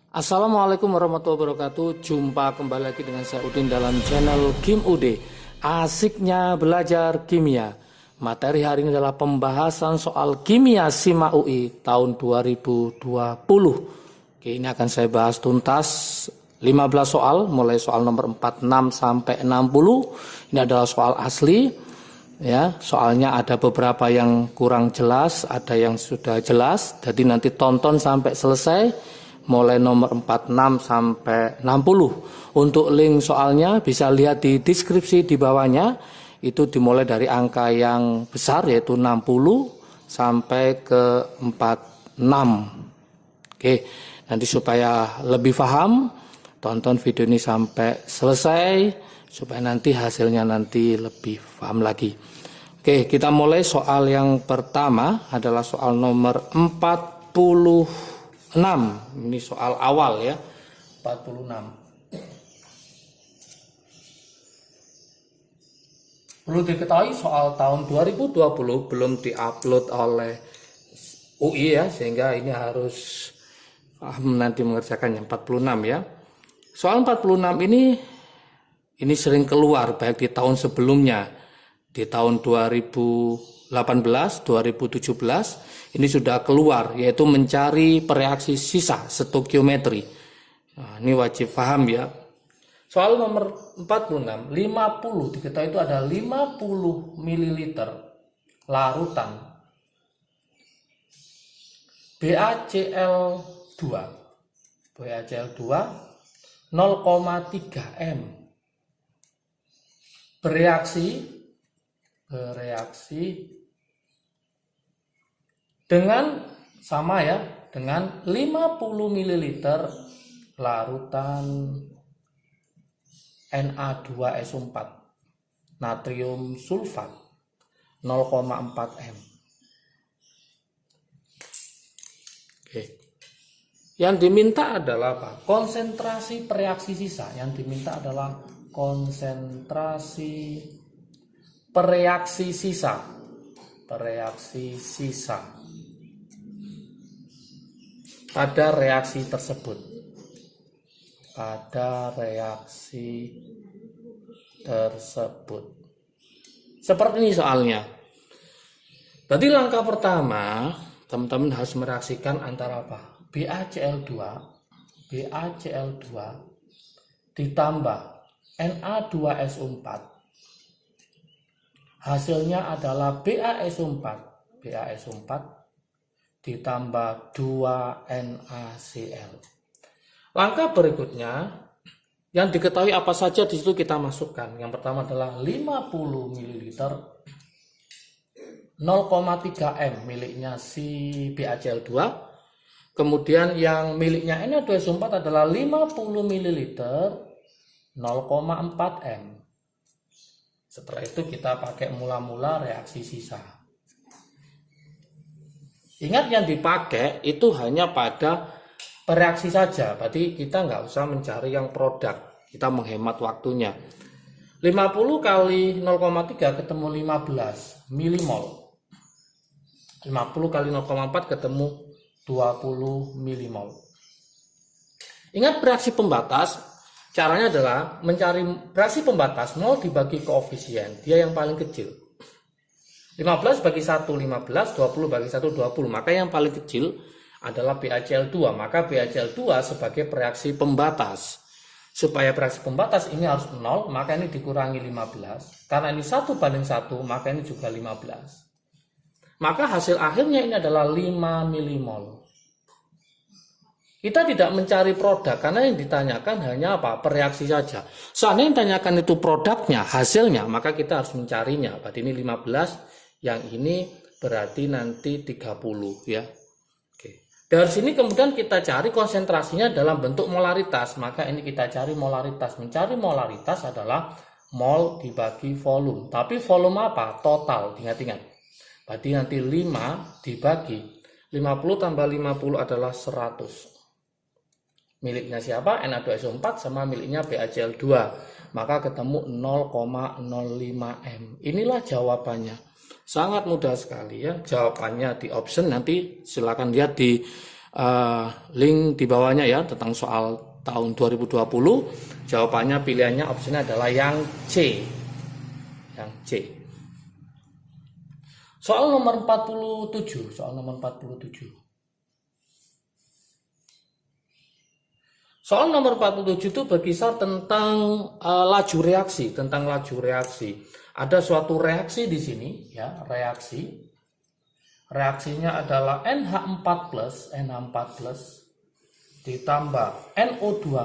Assalamualaikum warahmatullahi wabarakatuh. Jumpa kembali lagi dengan saya Udin dalam channel Kim UD. Asiknya belajar kimia. Materi hari ini adalah pembahasan soal kimia SIMA UI tahun 2020. Oke, ini akan saya bahas tuntas 15 soal, mulai soal nomor 46 sampai 60. Ini adalah soal asli. Ya, soalnya ada beberapa yang kurang jelas, ada yang sudah jelas. Jadi nanti tonton sampai selesai. Mulai nomor 46 sampai 60. Untuk link soalnya bisa lihat di deskripsi di bawahnya. Itu dimulai dari angka yang besar yaitu 60 sampai ke 46. Oke, nanti supaya lebih paham, tonton video ini sampai selesai supaya nanti hasilnya nanti lebih paham lagi. Oke, kita mulai soal yang pertama adalah soal nomor 46. Ini soal awal ya, 46. Perlu diketahui soal tahun 2020 belum diupload oleh UI ya, sehingga ini harus nanti mengerjakan yang 46 ya. Soal 46 ini sering keluar baik di tahun sebelumnya, di tahun 2018, 2017 ini sudah keluar, yaitu mencari pereaksi sisa stokiometri. Nah, ini wajib paham ya. Soal nomor 46, 50 diketahui itu ada 50 ml larutan BaCl2 0,3 m bereaksi dengan sama ya, dengan 50 ml larutan Na2SO4 natrium sulfat 0,4 m. Oke. Yang diminta adalah apa? Konsentrasi pereaksi sisa. Yang diminta adalah konsentrasi pereaksi sisa. Pada reaksi tersebut. Seperti ini soalnya. Berarti langkah pertama, teman-teman harus mereaksikan antara apa? BaCl2 ditambah Na2SO4. Hasilnya adalah BaSO4 ditambah 2NaCl. Langkah berikutnya, yang diketahui apa saja di situ kita masukkan. Yang pertama adalah 50 ml 0,3 m miliknya si BaCl2. Kemudian yang miliknya Na2SO4 adalah 50 ml 0,4 m. Setelah itu kita pakai mula-mula reaksi sisa. Ingat yang dipakai itu hanya pada pereaksi saja, berarti kita nggak usah mencari yang produk, kita menghemat waktunya. 50 kali 0,3 ketemu 15 milimol. 50 kali 0,4 ketemu 20 milimol. Ingat bereaksi pembatas, caranya adalah mencari bereaksi pembatas 0 dibagi koefisien, dia yang paling kecil. 15 bagi 1 15, 20 bagi 1 20, maka yang paling kecil adalah BaCl2, maka BaCl2 sebagai pereaksi pembatas. Supaya pereaksi pembatas ini harus 0, maka ini dikurangi 15. Karena ini 1 banding 1, maka ini juga 15. Maka hasil akhirnya ini adalah 5 milimol. Kita tidak mencari produk, karena yang ditanyakan hanya apa? Pereaksi saja. Seandainya yang ditanyakan itu produknya, hasilnya, maka kita harus mencarinya. Berarti ini 15, yang ini berarti nanti 30 ya. Dari sini kemudian kita cari konsentrasinya dalam bentuk molaritas. Maka ini kita cari molaritas. Mencari molaritas adalah mol dibagi volume. Tapi volume apa? Total. Ingat-ingat. Berarti nanti 5 dibagi 50 tambah 50 adalah 100. Miliknya siapa? Na2SO4 sama miliknya BaCl2. Maka ketemu 0,05 m. Inilah jawabannya. Sangat mudah sekali ya, jawabannya di option, nanti silakan lihat di link di bawahnya ya tentang soal tahun 2020. Jawabannya pilihannya opsinya adalah yang C. Yang C. Soal nomor 47, soal nomor 47. Soal nomor 47 itu berkisar tentang laju reaksi, Ada suatu reaksi di sini ya, reaksi. Reaksinya adalah NH4+, ditambah NO2-,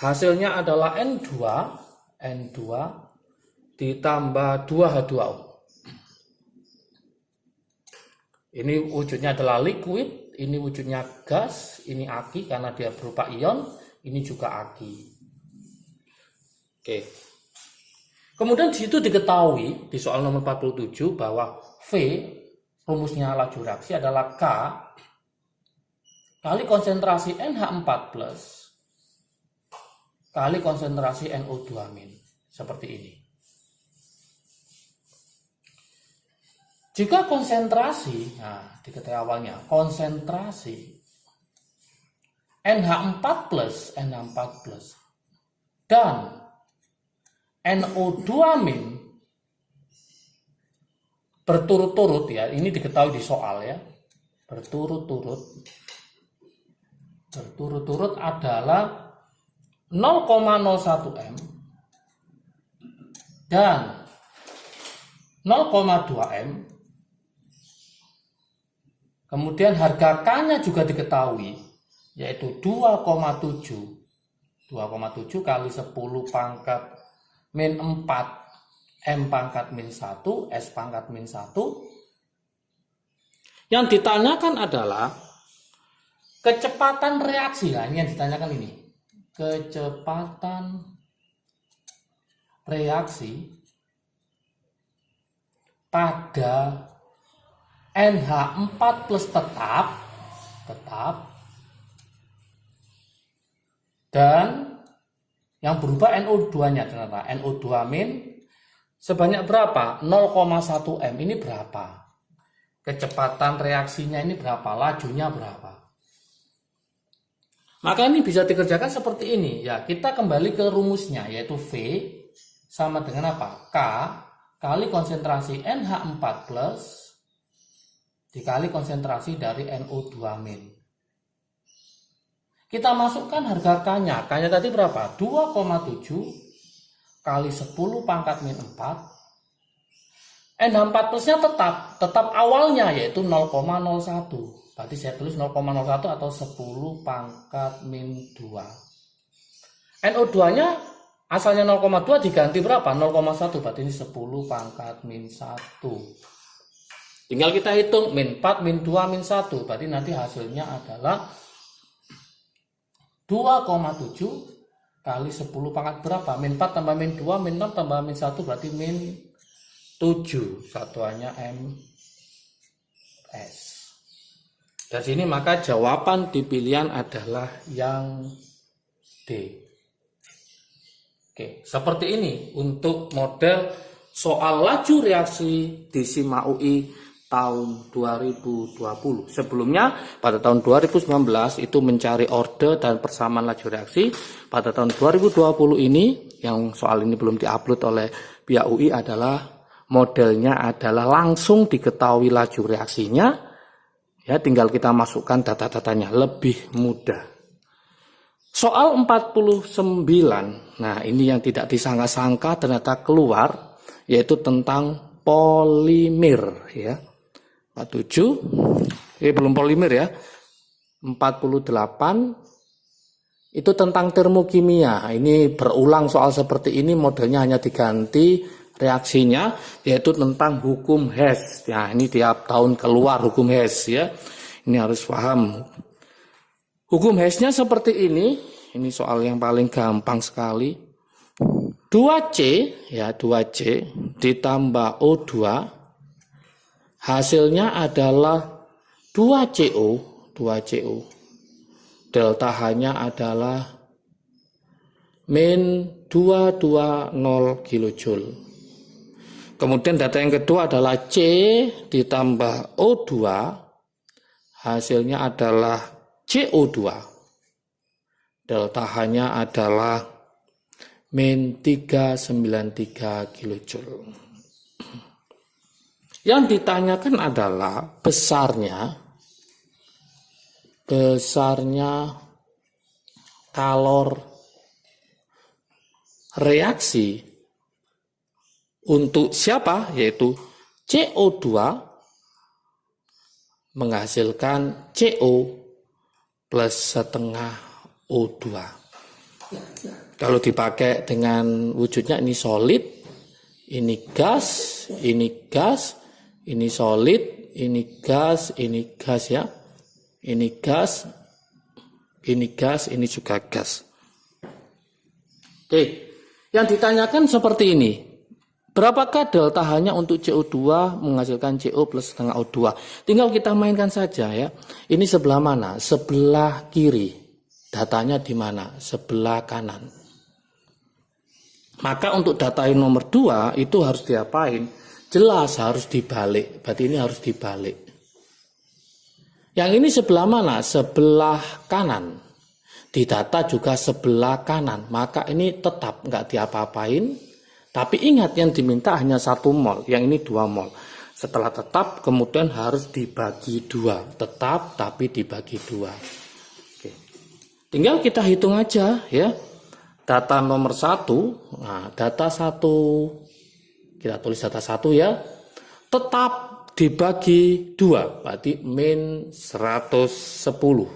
hasilnya adalah N2 ditambah 2H2O. Ini wujudnya adalah liquid, ini wujudnya gas, ini aki karena dia berupa ion, ini juga aki. Oke. Kemudian di situ diketahui di soal nomor 47 bahwa V, rumusnya laju reaksi adalah K kali konsentrasi NH4+ kali konsentrasi NO2-. Seperti ini. Jika konsentrasi, nah diketahui awalnya, konsentrasi NH4+ dan NO2- berturut-turut ya, ini diketahui di soal ya, berturut-turut adalah 0,01 M dan 0,2 M. Kemudian harga K-nya juga diketahui, yaitu 2,7 kali 10 pangkat min 4 M pangkat min 1 S pangkat min 1. Yang ditanyakan adalah kecepatan reaksi. Nah, ini yang ditanyakan ini. Kecepatan reaksi pada NH4+ tetap dan yang berubah NO2-nya ternyata NO2- sebanyak berapa? 0,1 M. Ini berapa? Kecepatan reaksinya ini berapa? Lajunya berapa? Maka ini bisa dikerjakan seperti ini ya. Kita kembali ke rumusnya, yaitu V sama dengan apa? K kali konsentrasi NH4+ dikali konsentrasi dari NO2-. Kita masukkan harga K-nya. K-nya tadi berapa? 2,7 kali 10 pangkat min 4. NH4+-nya tetap awalnya yaitu 0,01. Berarti saya tulis 0,01 atau 10 pangkat min 2. NO2-nya asalnya 0,2 diganti berapa? 0,1. Berarti ini 10 pangkat min 1. Tinggal kita hitung min 4, min 2, min 1. Berarti nanti hasilnya adalah 2,7 kali 10 pangkat berapa? Min 4 tambah min 2, min 6 tambah min 1 berarti min 7. Satuannya MS. Dari sini maka jawaban di pilihan adalah yang D. Oke, seperti ini untuk model soal laju reaksi di SIMA UI tahun 2020. Sebelumnya pada tahun 2019 itu mencari orde dan persamaan laju reaksi. Pada tahun 2020 ini yang soal ini belum diupload oleh pihak UI adalah modelnya adalah langsung diketahui laju reaksinya. Ya, tinggal kita masukkan data-datanya, lebih mudah. Soal 49. Nah, ini yang tidak disangka-sangka ternyata keluar, yaitu tentang polimer ya. 47 belum polimer ya. 48 itu tentang termokimia. Ini berulang soal seperti ini, modelnya hanya diganti reaksinya, yaitu tentang hukum Hess. Ya, ini tiap tahun keluar hukum Hess ya. Ini harus paham. Hukum Hess-nya seperti ini. Ini soal yang paling gampang sekali. 2C ya, 2C ditambah O2 hasilnya adalah 2CO. Delta H-nya adalah min 220 kilojoule. Kemudian data yang kedua adalah C ditambah O2 hasilnya adalah CO2. Delta H-nya adalah min 393 kilojoule. Yang ditanyakan adalah besarnya kalor reaksi untuk siapa? Yaitu CO2 menghasilkan CO plus setengah O2. Kalau dipakai dengan wujudnya ini solid, ini gas, ini gas, ini solid, ini gas ya. Ini gas, ini juga gas. Oke, yang ditanyakan seperti ini. Berapakah delta H-nya untuk CO2 menghasilkan CO plus setengah O2? Tinggal kita mainkan saja ya. Ini sebelah mana? Sebelah kiri. Datanya di mana? Sebelah kanan. Maka untuk data yang nomor 2 itu harus diapain? Jelas harus dibalik. Berarti ini harus dibalik. Yang ini sebelah mana? Sebelah kanan. Di data juga sebelah kanan. Maka ini tetap nggak diapa-apain. Tapi ingat yang diminta hanya 1 mol, yang ini 2 mol. Setelah tetap kemudian harus dibagi 2. Tetap tapi dibagi 2. Oke. Tinggal kita hitung aja ya. Data nomor 1, nah data 1, kita tulis data 1 ya. Tetap dibagi 2, berarti min 110.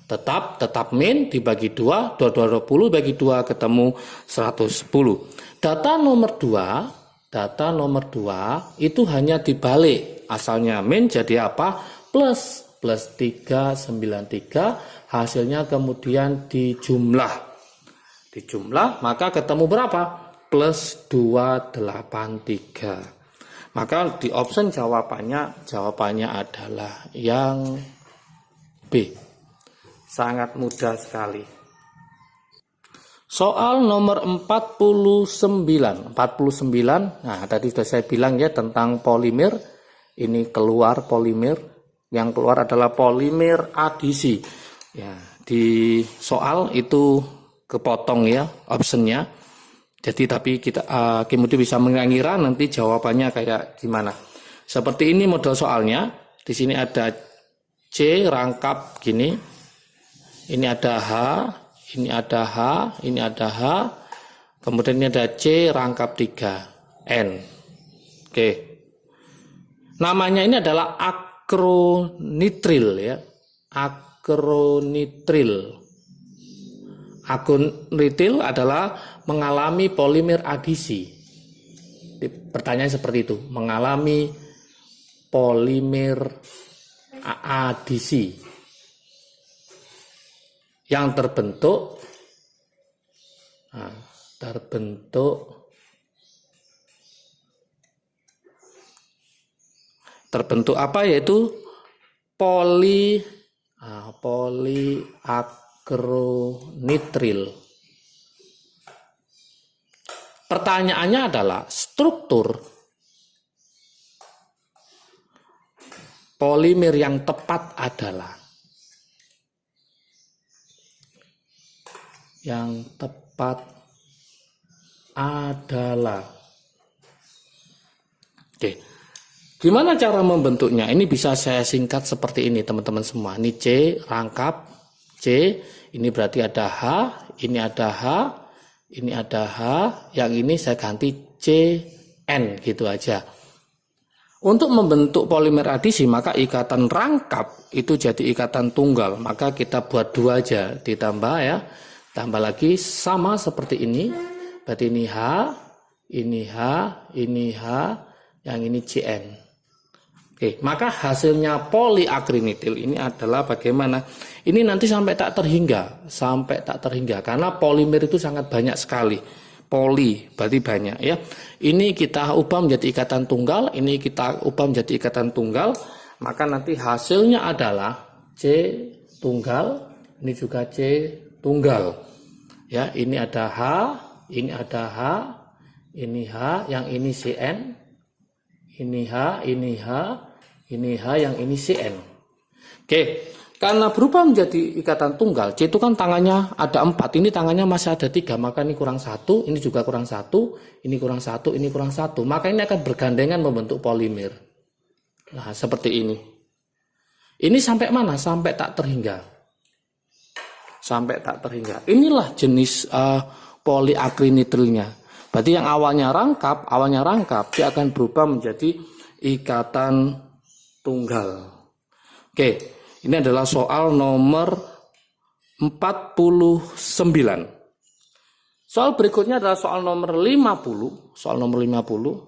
Tetap min dibagi 2, 20 bagi 2 ketemu 110. Data nomor 2 itu hanya dibalik. Asalnya min jadi apa? Plus 393, hasilnya kemudian dijumlah. Maka ketemu berapa? Plus 283. Maka di option jawabannya adalah yang B. Sangat mudah sekali. Soal nomor 49. Nah, tadi sudah saya bilang ya tentang polimer. Ini keluar polimer. Yang keluar adalah polimer adisi. Ya, di soal itu kepotong ya optionnya. Jadi tapi kita kemudian bisa mengira nanti jawabannya kayak gimana. Seperti ini model soalnya. Di sini ada C rangkap gini. Ini ada H, ini ada H, ini ada H. Kemudian ini ada C rangkap 3, N. Oke. Namanya ini adalah akronitril ya. Akronitril. Akronitril adalah mengalami polimer adisi. Pertanyaan seperti itu, mengalami polimer adisi yang terbentuk apa, yaitu poliakronitril. Pertanyaannya adalah struktur polimer yang tepat adalah Oke. Gimana cara membentuknya? Ini bisa saya singkat seperti ini teman-teman semua. Ini C rangkap C, ini berarti ada H, ini ada H, ini ada H, yang ini saya ganti CN gitu aja. Untuk membentuk polimer adisi maka ikatan rangkap itu jadi ikatan tunggal, maka kita buat 2 aja, ditambah ya. Tambah lagi sama seperti ini. Berarti ini H, ini H, ini H, yang ini CN. Oke, maka hasilnya poliakronitril ini adalah bagaimana? Ini nanti sampai tak terhingga, karena polimer itu sangat banyak sekali. Poli berarti banyak ya. Ini kita ubah menjadi ikatan tunggal, ini kita ubah menjadi ikatan tunggal, maka nanti hasilnya adalah C tunggal, ini juga C tunggal. Ya, ini ada H, ini ada H, ini H, yang ini CN, ini H, ini H, ini H, yang ini CN. Oke, karena berubah menjadi ikatan tunggal, C itu kan tangannya ada 4, ini tangannya masih ada 3, maka ini kurang 1, ini juga kurang 1, ini kurang 1, ini kurang 1, maka ini akan bergandengan membentuk polimer. Nah, seperti ini. Ini sampai mana? Sampai tak terhingga. Sampai tak terhingga. Inilah jenis poliakrinitrilnya. Berarti yang awalnya rangkap, dia akan berubah menjadi ikatan tunggal. Oke, ini adalah soal nomor 49. Soal berikutnya adalah soal nomor 50. Soal nomor 50.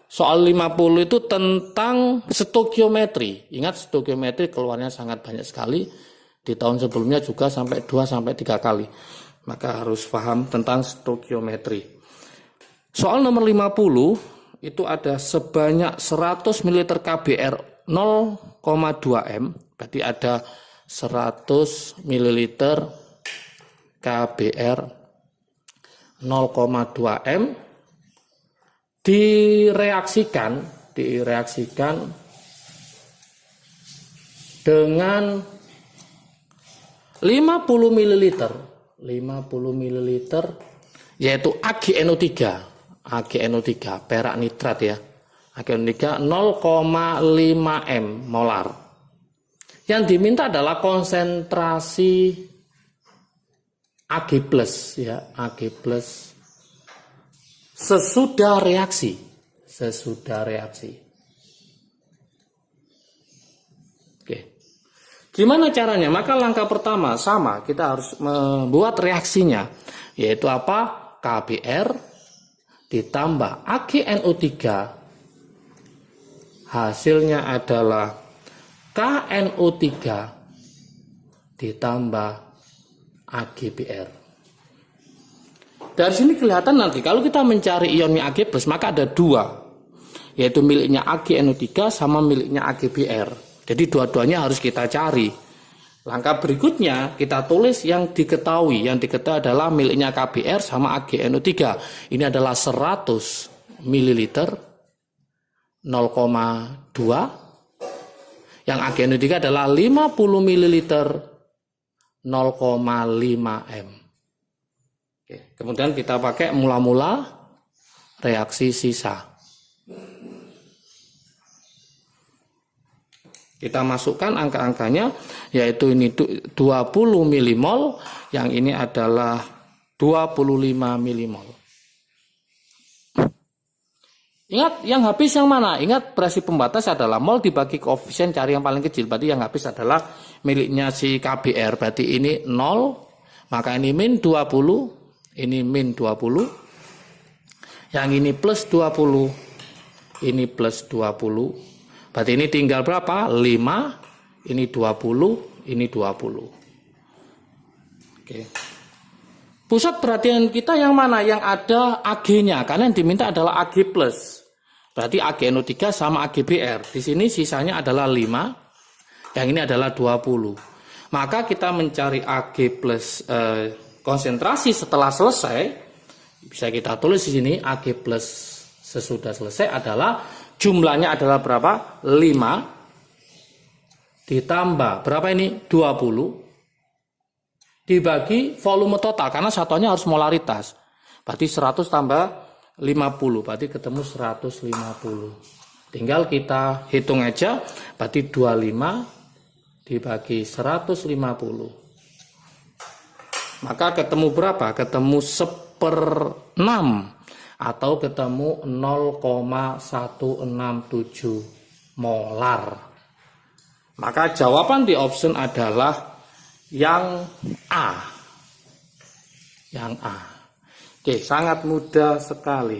Soal 50 itu tentang stokiometri. Ingat, stokiometri keluarnya sangat banyak sekali. Di tahun sebelumnya juga sampai 2-3 kali. Maka harus paham tentang stokiometri. Soal nomor 50 itu ada sebanyak 100 ml KBr 0,2 M. Berarti ada 100 ml KBR 0,2 M direaksikan dengan 50 ml yaitu AgNO3 perak nitrat ya. AgNO3 0,5 M molar. Yang diminta adalah konsentrasi Ag+ ya, Ag+ sesudah reaksi. Oke. Gimana caranya? Maka langkah pertama sama, kita harus membuat reaksinya, yaitu apa? KBr ditambah AgNO3, hasilnya adalah KNO3 ditambah AgBr. Dari sini kelihatan nanti kalau kita mencari ionnya Ag+, maka ada 2, yaitu miliknya AgNO3 sama miliknya AgBr. Jadi dua-duanya harus kita cari. Langkah berikutnya kita tulis yang diketahui. Yang diketahui adalah miliknya KBr sama AgNO3. Ini adalah 100 ml 0,2. Yang AgNO3 adalah 50 ml 0,5 M. Oke, kemudian kita pakai mula-mula reaksi sisa. Kita masukkan angka-angkanya, yaitu ini 20 milimol, yang ini adalah 25 milimol. Ingat, yang habis yang mana? Ingat, prinsip pembatas adalah mol dibagi koefisien, cari yang paling kecil. Berarti yang habis adalah miliknya si KBr. Berarti ini 0, maka ini min 20. Ini min 20, yang ini plus 20, ini plus 20, berarti ini tinggal berapa? 5, ini 20, ini 20. Oke. Pusat perhatian kita yang mana? Yang ada Ag-nya, karena yang diminta adalah Ag+. Berarti AgNO3 sama AgBr. Di sini sisanya adalah 5, yang ini adalah 20. Maka kita mencari Ag+ konsentrasi setelah selesai, bisa kita tulis di sini Ag+ sesudah selesai adalah jumlahnya adalah berapa? 5 ditambah berapa ini? 20 dibagi volume total, karena satuannya harus molaritas. Berarti 100 tambah 50, berarti ketemu 150. Tinggal kita hitung aja, berarti 25 dibagi 150. Maka ketemu berapa? Ketemu 1/6 atau ketemu 0,167 molar. Maka jawaban di option adalah yang A. Yang A. Oke, sangat mudah sekali.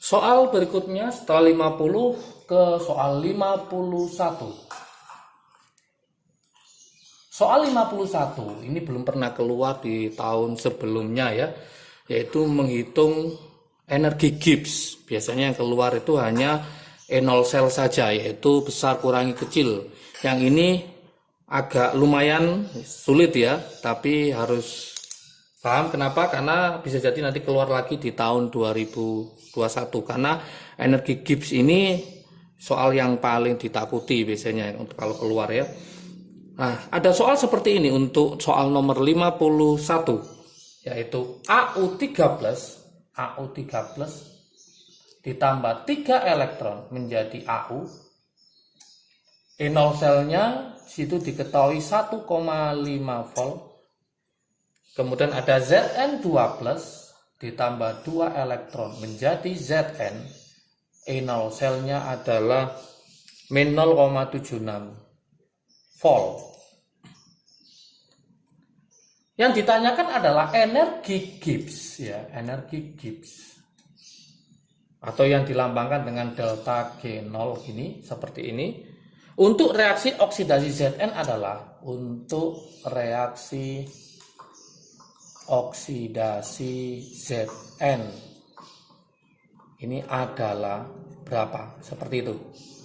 Soal berikutnya setelah 50 ke soal 51. Soal 51 ini belum pernah keluar di tahun sebelumnya ya, yaitu menghitung energi Gibbs. Biasanya yang keluar itu hanya E0 sel saja, yaitu besar kurangi kecil. Yang ini agak lumayan sulit ya, tapi harus paham kenapa? Karena bisa jadi nanti keluar lagi di tahun 2021, karena energi Gibbs ini soal yang paling ditakuti biasanya untuk kalau keluar ya. Nah, ada soal seperti ini untuk soal nomor 51, yaitu AU13 ditambah 3 elektron menjadi AU. E0 selnya situ diketahui 1,5 volt. Kemudian ada Zn2+ ditambah 2 elektron menjadi Zn. E0 selnya adalah min 0,76 volt. Yang ditanyakan adalah energi Gibbs ya, energi Gibbs. Atau yang dilambangkan dengan delta G0 ini seperti ini. Untuk reaksi oksidasi Zn adalah untuk reaksi oksidasi Zn ini adalah berapa? Seperti itu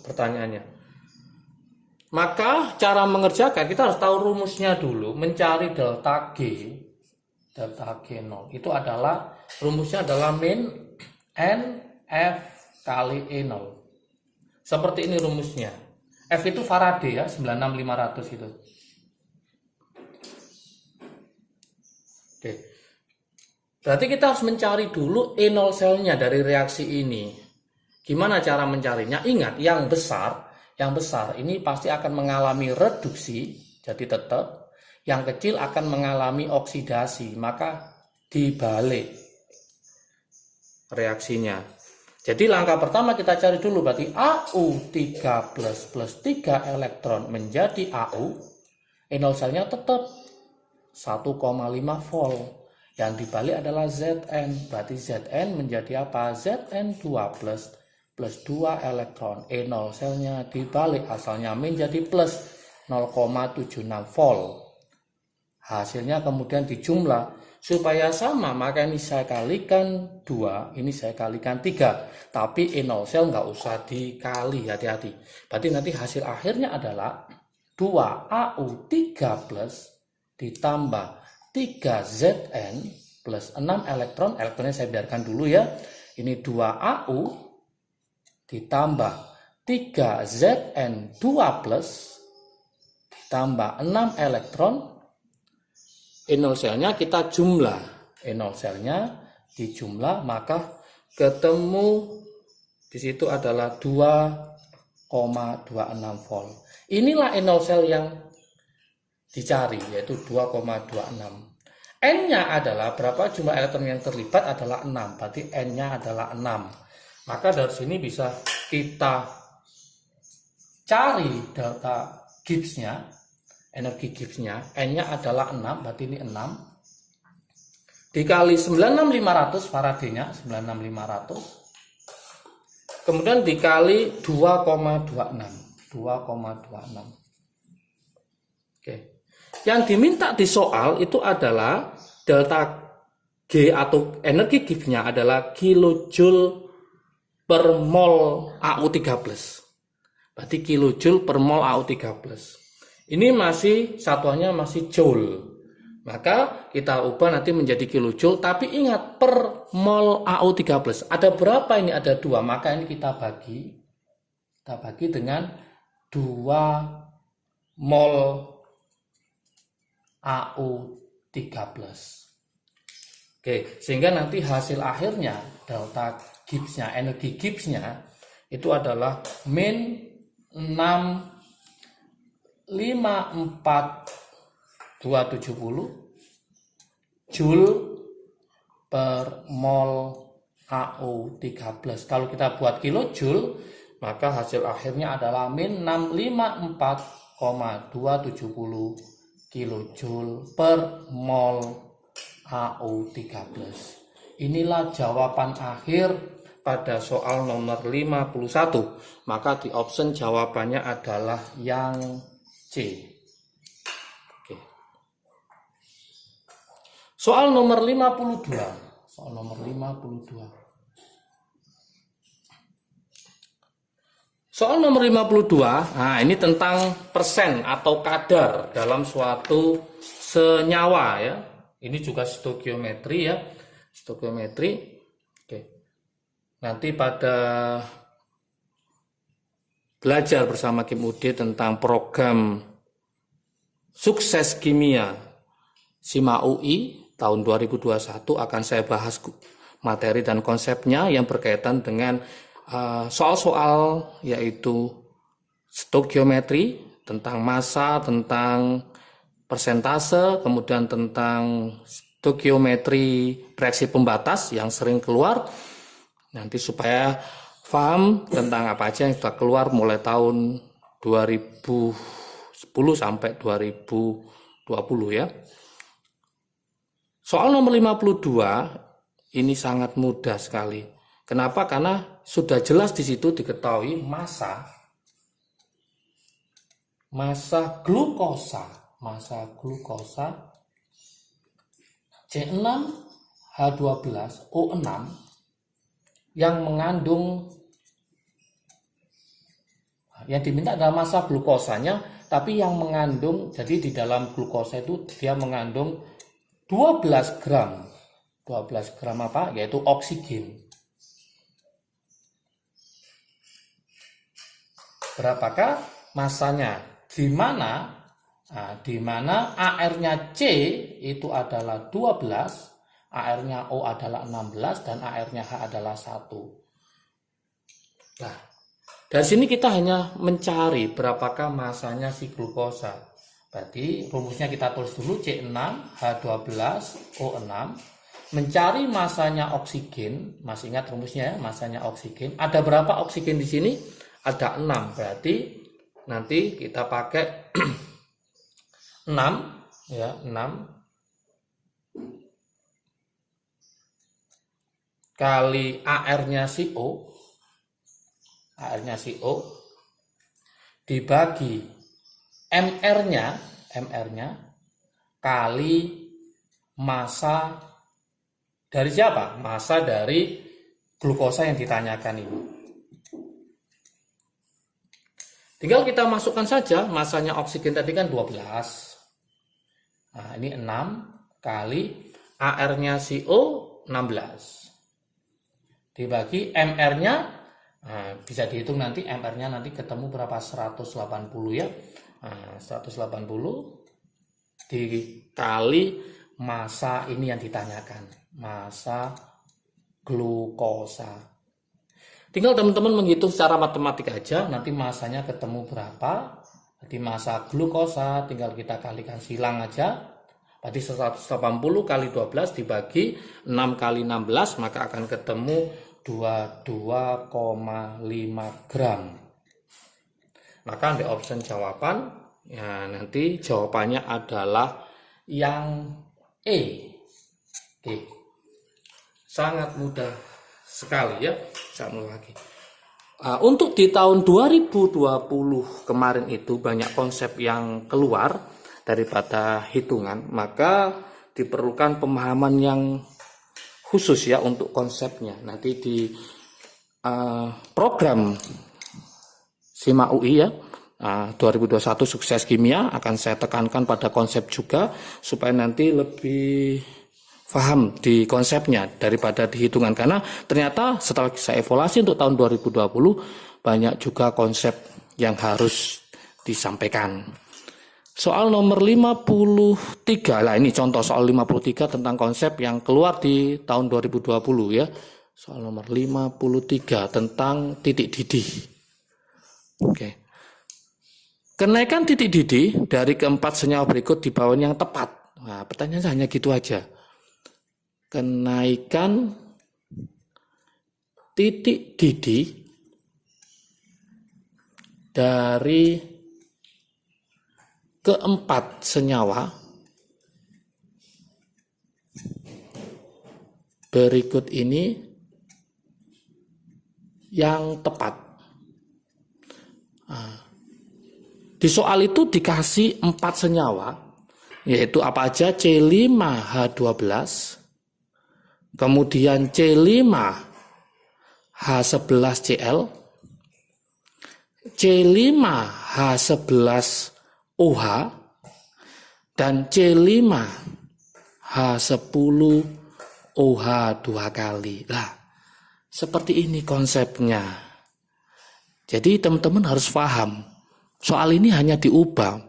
pertanyaannya. Maka cara mengerjakan kita harus tahu rumusnya dulu, mencari delta G. Delta G0 itu adalah rumusnya adalah min NF kali E0. Seperti ini rumusnya. F itu Faraday ya, 96500 itu. Oke. Berarti kita harus mencari dulu E0 selnya dari reaksi ini. Gimana cara mencarinya? Ingat, yang besar ini pasti akan mengalami reduksi, jadi tetap. Yang kecil akan mengalami oksidasi, maka dibalik reaksinya. Jadi langkah pertama kita cari dulu berarti AU3+ plus 3 elektron menjadi AU. E0 selnya tetap 1,5 volt. Yang dibalik adalah Zn. Berarti Zn menjadi apa? Zn2+ plus 2 elektron. E0 selnya dibalik, asalnya menjadi plus 0,76 volt. Hasilnya kemudian dijumlah. Supaya sama, maka ini saya kalikan 2, ini saya kalikan 3. Tapi E0 sel nggak usah dikali, hati-hati. Berarti nanti hasil akhirnya adalah 2AU3+ ditambah 3Zn plus 6 elektron. Elektronnya saya biarkan dulu ya. Ini 2AU ditambah 3Zn2+ ditambah 6 elektron. E0 selnya kita jumlah. E0 selnya dijumlah, maka ketemu di situ adalah 2,26 volt. Inilah E0 sel yang dicari, yaitu 2,26. N-nya adalah berapa jumlah elektron yang terlibat adalah 6. Berarti N-nya adalah 6. Maka dari sini bisa kita cari delta Gibbs-nya. Energi Gibbs-nya, N-nya adalah 6, berarti ini 6. Dikali 96500 Faraday-nya, 96500. Kemudian dikali 2,26. 2,26. Oke. Yang diminta di soal itu adalah delta G atau energi Gibbs-nya adalah kilojoule per mol AU3+. Berarti kilojoule per mol AU3+. Ini masih satuannya masih joule. Maka kita ubah nanti menjadi kilojoule. Tapi ingat per mol AU3+. Ada berapa ini? Ada 2. Maka ini kita bagi. Kita bagi dengan 2 mol AU3+. Oke, sehingga nanti hasil akhirnya delta Gibbs-nya, energi Gibbs-nya itu adalah min 54270 joule per mol AU3+. Kalau kita buat kilojoule, maka hasil akhirnya adalah min 654,270 kilojoule per mol AU3+. Inilah jawaban akhir pada soal nomor 51. Maka di option jawabannya adalah yang C. Oke. Soal nomor 52. Soal nomor 52. Soal nomor 52, nah ini tentang persen atau kadar dalam suatu senyawa ya. Ini juga stoikiometri ya. Stoikiometri. Oke. Nanti pada belajar bersama Kim Ude tentang program sukses kimia SIMA UI tahun 2021 akan saya bahas materi dan konsepnya yang berkaitan dengan soal-soal yaitu stokiometri, tentang massa, tentang persentase, kemudian tentang stokiometri reaksi pembatas yang sering keluar. Nanti supaya paham tentang apa aja yang sudah keluar mulai tahun 2010 sampai 2020 ya. Soal nomor 52 ini sangat mudah sekali. Kenapa? Karena sudah jelas di situ diketahui massa glukosa C6H12O6 yang mengandung, yang diminta adalah massa glukosanya, tapi yang mengandung, jadi di dalam glukosa itu dia mengandung 12 gram apa? Yaitu oksigen. Berapakah massanya? Di mana AR-nya C itu adalah 12, AR-nya O adalah 16, dan AR-nya H adalah 1. Nah, dari sini kita hanya mencari berapakah masanya si glukosa. Berarti rumusnya kita tulis dulu C6H12O6. Mencari masanya oksigen, masih ingat rumusnya ya, masanya oksigen. Ada berapa oksigen di sini? Ada 6. Berarti nanti kita pakai 6 ya, 6 kali AR-nya si O, dibagi MR-nya kali massa dari siapa? Massa dari glukosa yang ditanyakan ini. Tinggal kita masukkan saja masanya oksigen tadi kan 12. Nah, ini 6 kali AR-nya si O 16. Dibagi MR-nya, nah, bisa dihitung nanti MR-nya nanti ketemu berapa, 180 ya. Nah, 180 dikali massa ini yang ditanyakan, massa glukosa. Tinggal teman-teman menghitung secara matematik aja, nanti massanya ketemu berapa. Jadi massa glukosa tinggal kita kalikan silang aja. Berarti 180 kali 12 dibagi 6 kali 16, maka akan ketemu 22,5 gram. Maka di option jawaban, ya nanti jawabannya adalah yang E. Oke. Sangat mudah sekali ya. Sangat mudah lagi. Untuk di tahun 2020 kemarin itu banyak konsep yang keluar daripada hitungan, maka diperlukan pemahaman yang khusus ya untuk konsepnya. Nanti di program SIMA UI ya 2021 sukses kimia akan saya tekankan pada konsep juga supaya nanti lebih paham di konsepnya daripada di hitungan, karena ternyata setelah saya evaluasi untuk tahun 2020 banyak juga konsep yang harus disampaikan. Soal nomor 53, lah ini contoh soal 53 tentang konsep yang keluar di tahun 2020 ya. Soal nomor 53 tentang titik didih. Oke. Kenaikan titik didih dari keempat senyawa berikut di bawah yang tepat. Nah, pertanyaannya hanya gitu aja. Kenaikan titik didih dari keempat senyawa berikut ini yang tepat. Di soal itu dikasih 4 senyawa, yaitu apa aja? C5H12, kemudian C5H11Cl, C5H11OH, dan C5H10OH 2 kali. Lah, seperti ini konsepnya. Jadi teman-teman harus paham, soal ini hanya diubah.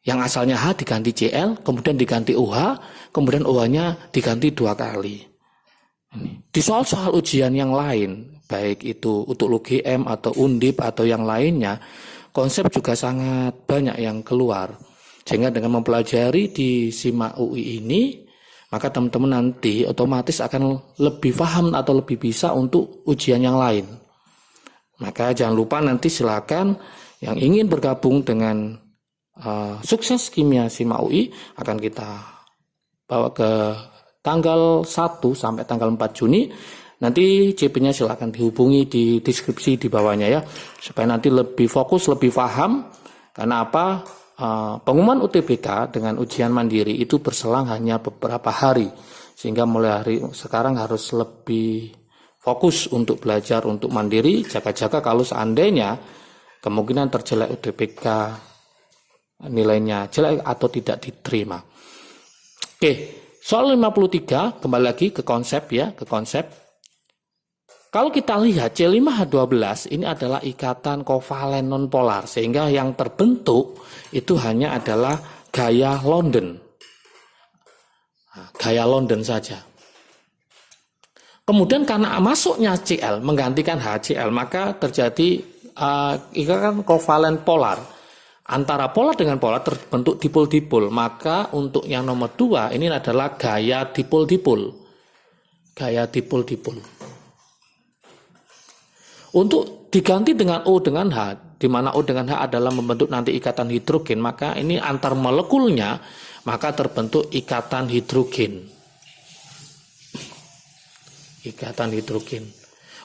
Yang asalnya H diganti CL, kemudian diganti OH, kemudian OH-nya diganti 2 kali. Di soal-soal ujian yang lain, baik itu untuk UGM atau Undip atau yang lainnya, konsep juga sangat banyak yang keluar. Sehingga dengan mempelajari di SIMAK UI ini, maka teman-teman nanti otomatis akan lebih paham atau lebih bisa untuk ujian yang lain. Maka jangan lupa nanti silakan yang ingin bergabung dengan Sukses Kimia SIMAK UI akan kita bawa ke tanggal 1 sampai tanggal 4 Juni. Nanti CP-nya silakan dihubungi di deskripsi di bawahnya ya, supaya nanti lebih fokus, lebih paham. Karena apa? Pengumuman UTBK dengan ujian mandiri itu berselang hanya beberapa hari, sehingga mulai hari sekarang harus lebih fokus untuk belajar untuk mandiri. Jaga-jaga kalau seandainya kemungkinan terjelek UTBK, nilainya jelek atau tidak diterima. Oke, soal 53 kembali lagi ke konsep ya, ke konsep. Kalau kita lihat C5H12 ini adalah ikatan kovalen nonpolar, sehingga yang terbentuk itu hanya adalah gaya London. Gaya London saja. Kemudian karena masuknya Cl menggantikan HCl, maka terjadi ikatan kovalen polar. Antara polar dengan polar terbentuk dipol-dipol. Maka untuk yang nomor 2 ini adalah gaya dipol-dipol. Gaya dipol-dipol. Untuk diganti dengan O dengan H, di mana O dengan H adalah membentuk nanti ikatan hidrogen, maka ini antar molekulnya, maka terbentuk ikatan hidrogen. Ikatan hidrogen.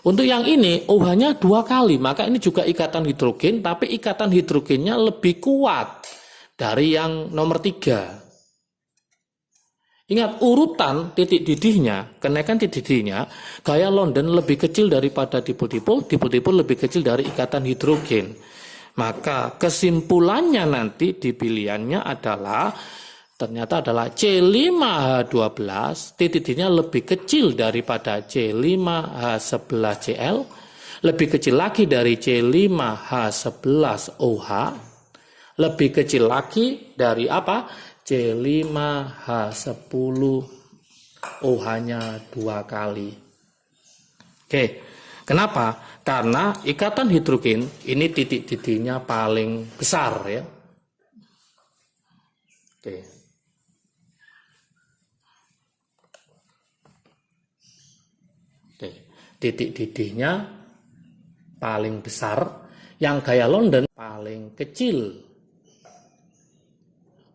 Untuk yang ini, OH-nya 2 kali, maka ini juga ikatan hidrogen, tapi ikatan hidrogennya lebih kuat dari yang nomor 3. Ingat, urutan titik didihnya, kenaikan titik didihnya, gaya London lebih kecil daripada dipol-dipol, dipol-dipol lebih kecil dari ikatan hidrogen. Maka kesimpulannya nanti di pilihannya adalah, ternyata adalah C5H12, titik didihnya lebih kecil daripada C5H11Cl, lebih kecil lagi dari C5H11OH, lebih kecil lagi dari apa? C5H10 OH-nya 2 kali. Oke, kenapa? Karena ikatan hidrogen ini titik didihnya paling besar ya. Oke. Oke, titik didihnya paling besar, yang gaya London paling kecil.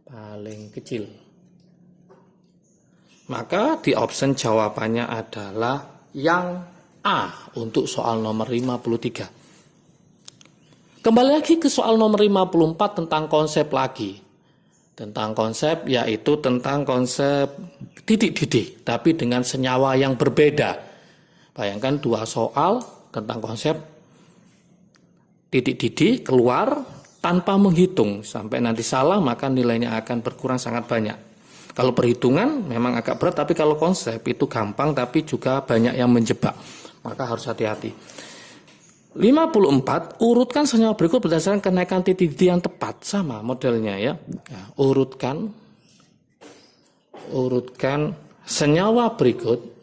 Paling kecil. Maka di option jawabannya adalah yang A untuk soal nomor 53. Kembali lagi ke soal nomor 54 tentang konsep lagi. Tentang konsep, yaitu tentang konsep titik didih, tapi dengan senyawa yang berbeda. Bayangkan 2 soal tentang konsep titik didih keluar tanpa menghitung, sampai nanti salah maka nilainya akan berkurang sangat banyak. Kalau perhitungan memang agak berat, tapi kalau konsep itu gampang, tapi juga banyak yang menjebak, maka harus hati-hati. 54, urutkan senyawa berikut berdasarkan kenaikan titik didih yang tepat. Sama modelnya ya. Nah, urutkan senyawa berikut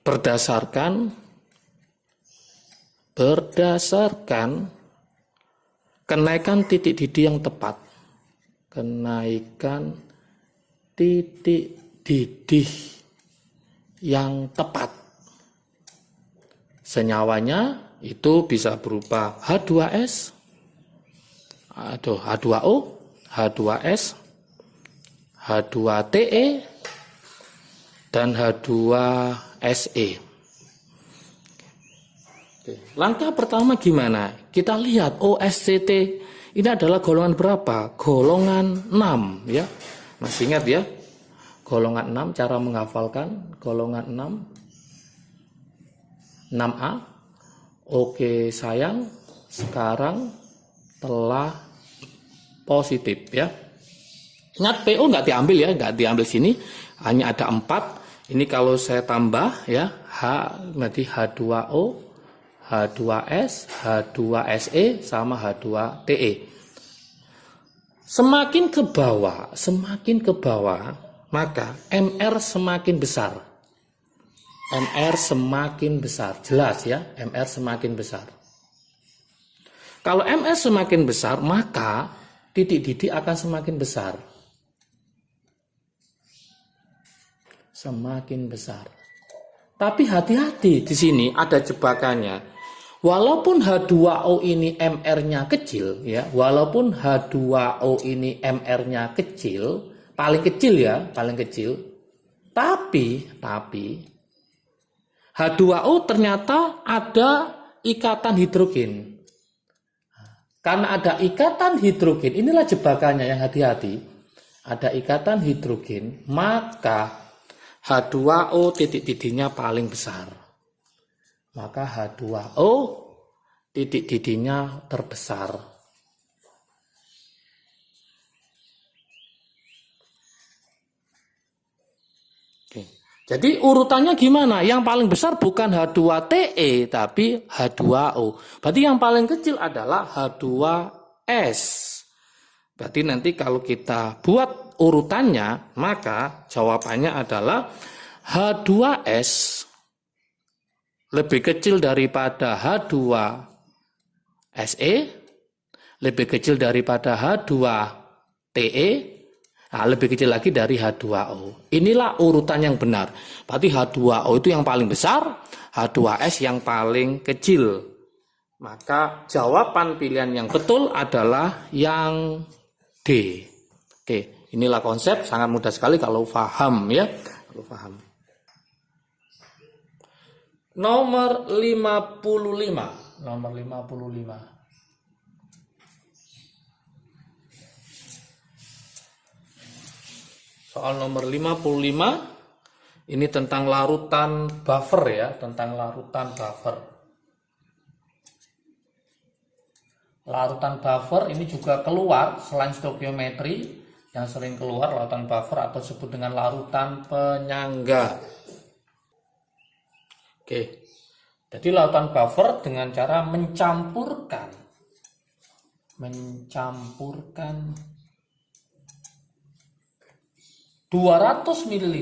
berdasarkan kenaikan titik didih yang tepat. Kenaikan titik didih yang tepat. Senyawanya itu bisa berupa H2S, atau H2O, H2S, H2TE, dan H2SE. Langkah pertama gimana? Kita lihat OSCT ini adalah golongan berapa? Golongan 6 ya. Masih ingat ya? Golongan 6, cara menghafalkan golongan 6A. Oke sayang, sekarang telah positif ya. Ingat PO nggak diambil ya, nggak diambil sini. Hanya ada 4. Ini kalau saya tambah ya, H berarti H2O, H2S, H2Se sama H2Te. Semakin ke bawah, maka MR semakin besar. MR semakin besar, jelas ya, MR semakin besar. Kalau MR semakin besar, maka titik akan semakin besar. Semakin besar. Tapi hati-hati, di sini ada jebakannya. Walaupun H2O ini MR-nya kecil, ya, walaupun H2O ini MR-nya kecil, paling kecil, tapi H2O ternyata ada ikatan hidrogen. Karena ada ikatan hidrogen, inilah jebakannya yang hati-hati. Ada ikatan hidrogen, maka H2O titik-titiknya paling besar. Maka H2O titik-titiknya terbesar. Oke. Jadi urutannya gimana? Yang paling besar bukan H2Te tapi H2O. Berarti yang paling kecil adalah H2S. Berarti nanti kalau kita buat urutannya, maka jawabannya adalah H2S lebih kecil daripada H2Se, lebih kecil daripada H2Te, nah, lebih kecil lagi dari H2O. Inilah urutan yang benar. Berarti H2O itu yang paling besar, H2S yang paling kecil. Maka jawaban pilihan yang betul adalah yang D. Oke, inilah konsep, sangat mudah sekali kalau paham ya. Kalau paham. Nomor 55. Soal nomor 55 ini tentang larutan buffer ya, tentang larutan buffer. Larutan buffer ini juga keluar selain stoikiometri yang sering keluar larutan buffer atau disebut dengan larutan penyangga. Oke. Jadi larutan buffer dengan cara mencampurkan 200 ml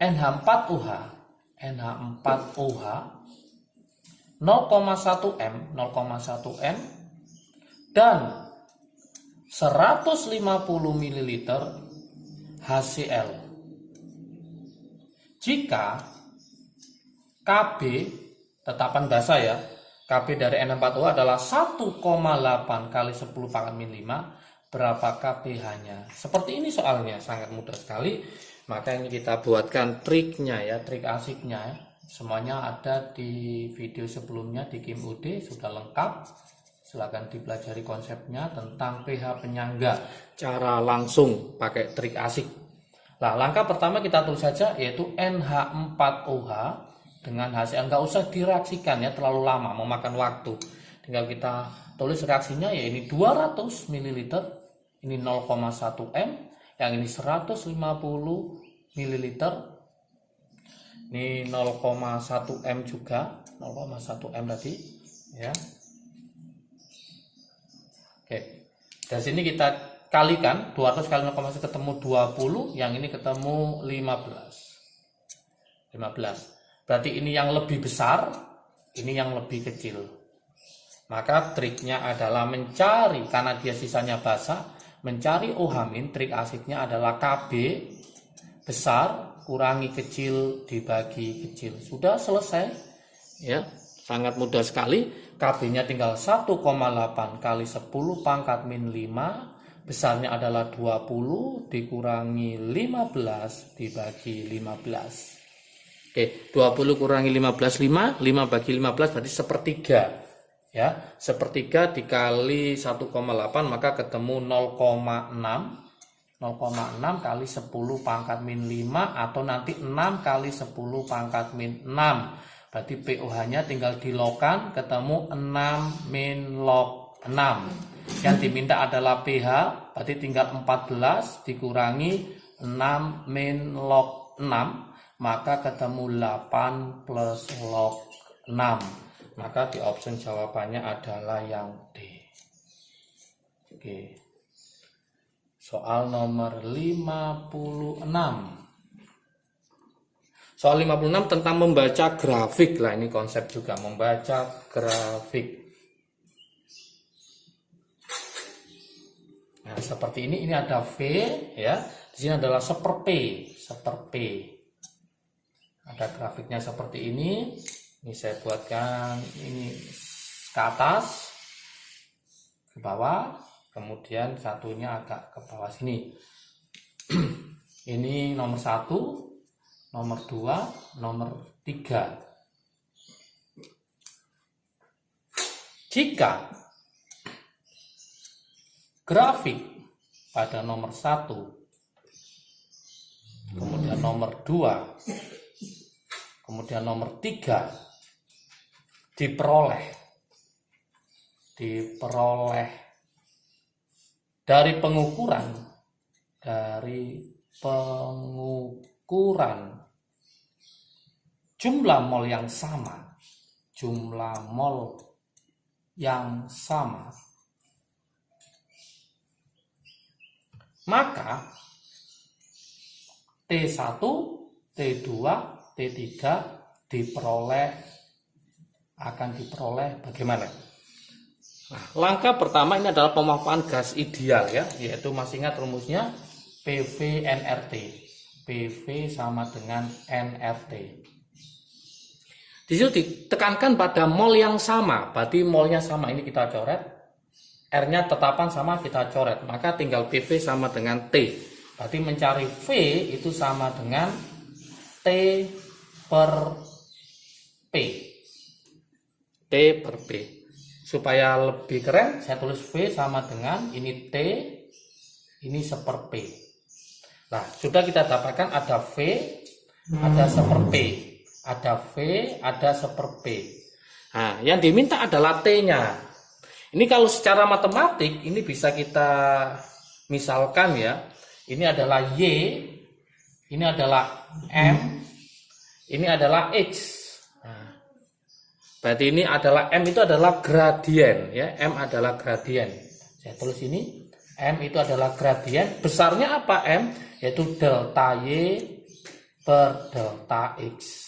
NH4OH 0,1 m dan 150 ml HCl. Jika KB, tetapan basa ya, KB dari N4O adalah 1,8 kali 10 pangkat min 5, berapa KPH-nya? Seperti ini soalnya, sangat mudah sekali. Maka ini kita buatkan triknya ya, trik asiknya. Semuanya ada di video sebelumnya di Kim UD, sudah lengkap. Silakan dipelajari konsepnya tentang pH penyangga, cara langsung pakai trik asik. Nah, langkah pertama kita tulis saja yaitu NH4OH dengan HCl. Nggak usah direaksikan ya, terlalu lama, memakan waktu. Tinggal kita tulis reaksinya ya, ini 200 ml, ini 0,1 m, yang ini 150 ml, ini 0,1 m juga, 0,1 m tadi ya. Oke, dari sini kita kalikan 200 kali 0,1 ketemu 20, yang ini ketemu 15. Berarti ini yang lebih besar, ini yang lebih kecil. Maka triknya adalah mencari, karena dia sisanya basah, mencari OH-, trik asiknya adalah KB besar kurangi kecil dibagi kecil. Sudah selesai. Ya, sangat mudah sekali. KB-nya tinggal 1,8 kali 10 pangkat min 5, besarnya adalah 20 dikurangi 15 dibagi 15. Oke, 20 kurangi 15, 5 bagi 15 berarti sepertiga. Ya, sepertiga dikali 1,8 maka ketemu 0,6 kali 10 pangkat min 5 atau nanti 6 kali 10 pangkat min 6. Berarti POH-nya tinggal dilogkan, ketemu 6 min log 6. Yang diminta adalah pH, berarti tinggal 14 dikurangi 6 min log 6, maka ketemu 8 plus log 6. Maka di option jawabannya adalah yang D. Oke. Soal nomor 56. Soal 56 tentang membaca grafik. Lah ini konsep juga, membaca grafik. Nah, seperti ini ada V ya. Di sini adalah seper P. Ada grafiknya seperti ini. Ini saya buatkan ini ke atas, ke bawah, kemudian satunya agak ke bawah sini. Ini nomor 1, nomor 2, nomor 3. Jika grafik pada nomor 1, kemudian nomor 2, kemudian nomor 3 diperoleh dari pengukuran jumlah mol yang sama, maka T1, T2, T3 akan diperoleh bagaimana? Nah, langkah pertama ini adalah pemanfaatan gas ideal ya, yaitu masih ingat rumusnya PV nRT. PV sama dengan nRT. Di situ ditekankan pada mol yang sama, berarti molnya sama, ini kita coret. R-nya tetapan sama, kita coret, maka tinggal PV sama dengan T. Berarti mencari V itu sama dengan T per P. T per P. Supaya lebih keren, saya tulis V sama dengan ini T, ini seper P. Nah, sudah kita dapatkan ada V, ada seper P. Ada V, ada seper P. Nah, yang diminta adalah T-nya. Ini kalau secara matematik, ini bisa kita misalkan ya, ini adalah Y, ini adalah M, ini adalah X. Nah, berarti ini adalah M itu adalah gradien ya, M adalah gradien. Saya tulis ini, M itu adalah gradien. Besarnya apa M? Yaitu delta Y per delta X.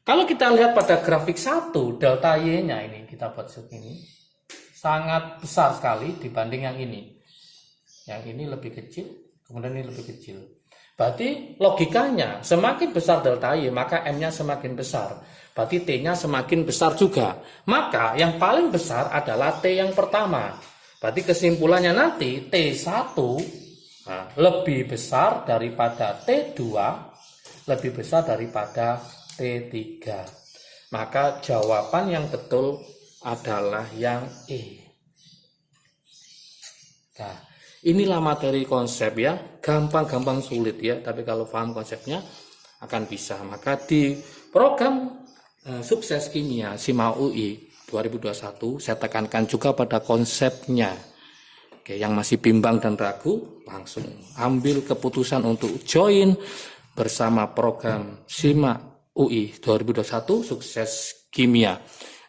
Kalau kita lihat pada grafik 1, delta Y-nya ini kita buat segini, sangat besar sekali dibanding yang ini. Yang ini lebih kecil, kemudian ini lebih kecil. Berarti logikanya semakin besar delta Y, maka M-nya semakin besar. Berarti T-nya semakin besar juga. Maka yang paling besar adalah T yang pertama. Berarti kesimpulannya nanti T1 lebih besar daripada T2, lebih besar daripada T3. Maka jawaban yang betul adalah yang E. Nah, inilah materi konsep ya, gampang-gampang sulit ya, tapi kalau paham konsepnya akan bisa. Maka di program sukses kimia SIMA UI 2021 saya tekankan juga pada konsepnya. Oke, yang masih bimbang dan ragu langsung ambil keputusan untuk join bersama program SIMA UI 2021 sukses kimia.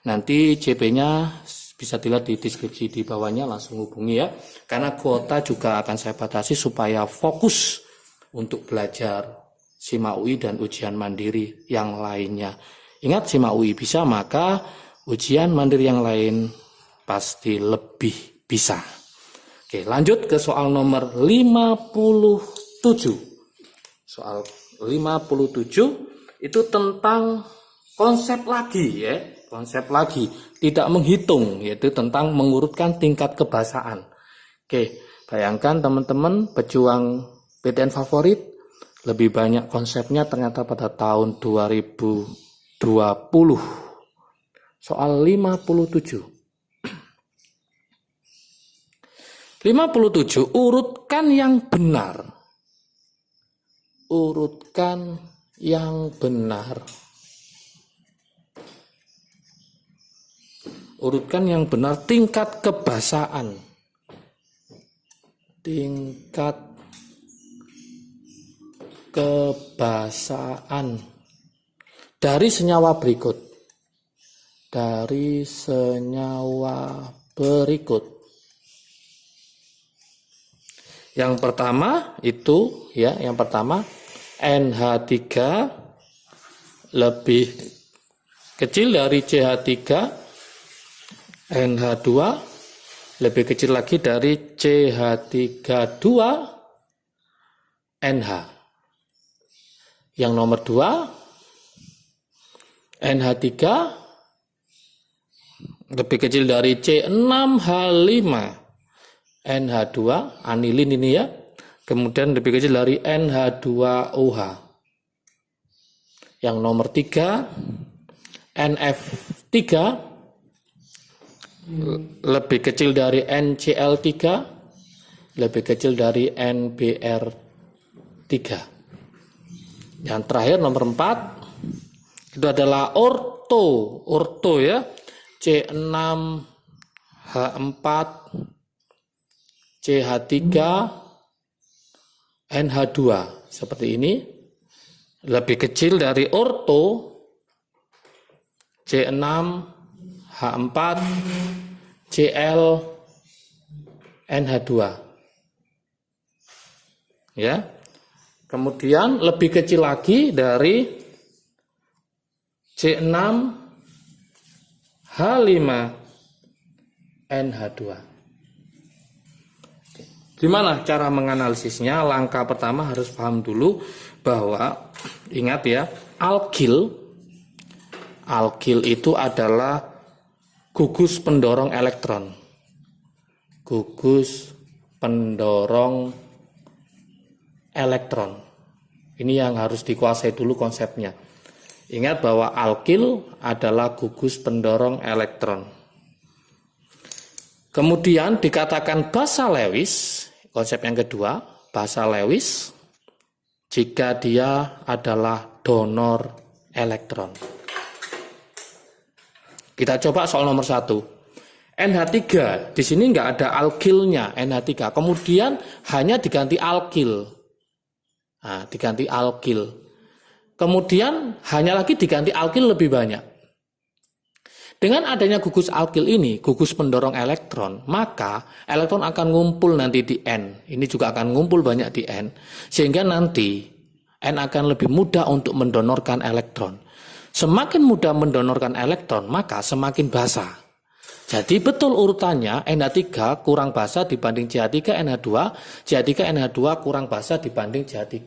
Nanti CP-nya bisa dilihat di deskripsi di bawahnya, langsung hubungi ya. Karena kuota juga akan saya batasi supaya fokus untuk belajar SIMA UI dan ujian mandiri yang lainnya. Ingat, SIMA UI bisa, maka ujian mandiri yang lain pasti lebih bisa. Oke, lanjut ke soal nomor 57. Soal 57 itu tentang konsep lagi ya, konsep lagi, tidak menghitung, yaitu tentang mengurutkan tingkat kebasaan. Oke, bayangkan teman-teman pejuang PTN favorit lebih banyak konsepnya ternyata pada tahun 2020. Soal 57. 57, urutkan yang benar. Urutkan yang benar. Urutkan yang benar tingkat kebasaan. Tingkat kebasaan dari senyawa berikut. Dari senyawa berikut. Yang pertama itu ya, yang pertama NH3 lebih kecil dari CH3, NH2 lebih kecil lagi dari CH32NH. Yang nomor 2, NH3 lebih kecil dari C6H5NH2, anilin ini ya. Kemudian lebih kecil dari NH2OH. Yang nomor 3, NF3 lebih kecil dari NCl3, lebih kecil dari NBr3. Yang terakhir nomor 4 itu adalah orto ya, C6H4 CH3 NH2 seperti ini, lebih kecil dari orto C6H4 Cl NH2 ya. Kemudian lebih kecil lagi dari C6H5NH2. Gimana cara menganalisisnya? Langkah pertama harus paham dulu bahwa, ingat ya, alkil itu adalah gugus pendorong elektron. Gugus pendorong elektron. Ini yang harus dikuasai dulu konsepnya. Ingat bahwa alkil adalah gugus pendorong elektron. Kemudian dikatakan basa Lewis, konsep yang kedua, basa Lewis, jika dia adalah donor elektron. Kita coba soal nomor 1. NH3, di sini nggak ada alkilnya, NH3. Kemudian hanya diganti alkil. Nah, diganti alkil. Kemudian hanya lagi diganti alkil lebih banyak. Dengan adanya gugus alkil ini, gugus pendorong elektron, maka elektron akan ngumpul nanti di N. Ini juga akan ngumpul banyak di N. Sehingga nanti N akan lebih mudah untuk mendonorkan elektron. Semakin mudah mendonorkan elektron, maka semakin basa. Jadi betul urutannya, NH3 kurang basa dibanding CH3NH2, CH3NH2 kurang basa dibanding CH3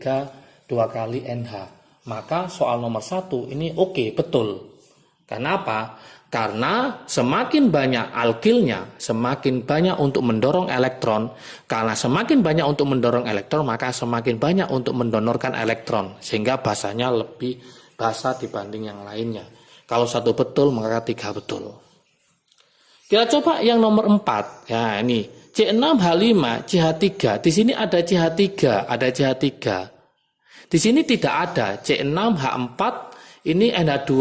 2 kali NH. Maka soal nomor 1 ini oke, betul. Kenapa? Karena semakin banyak alkilnya, semakin banyak untuk mendorong elektron. Karena semakin banyak untuk mendorong elektron, maka semakin banyak untuk mendonorkan elektron. Sehingga basanya lebih basa dibanding yang lainnya. Kalau 1 betul, maka 3 betul. Kita coba yang nomor 4. Ya, ini C6H5 CH3. Di sini ada CH3, ada CH3. Di sini tidak ada C6H4, ini NH2,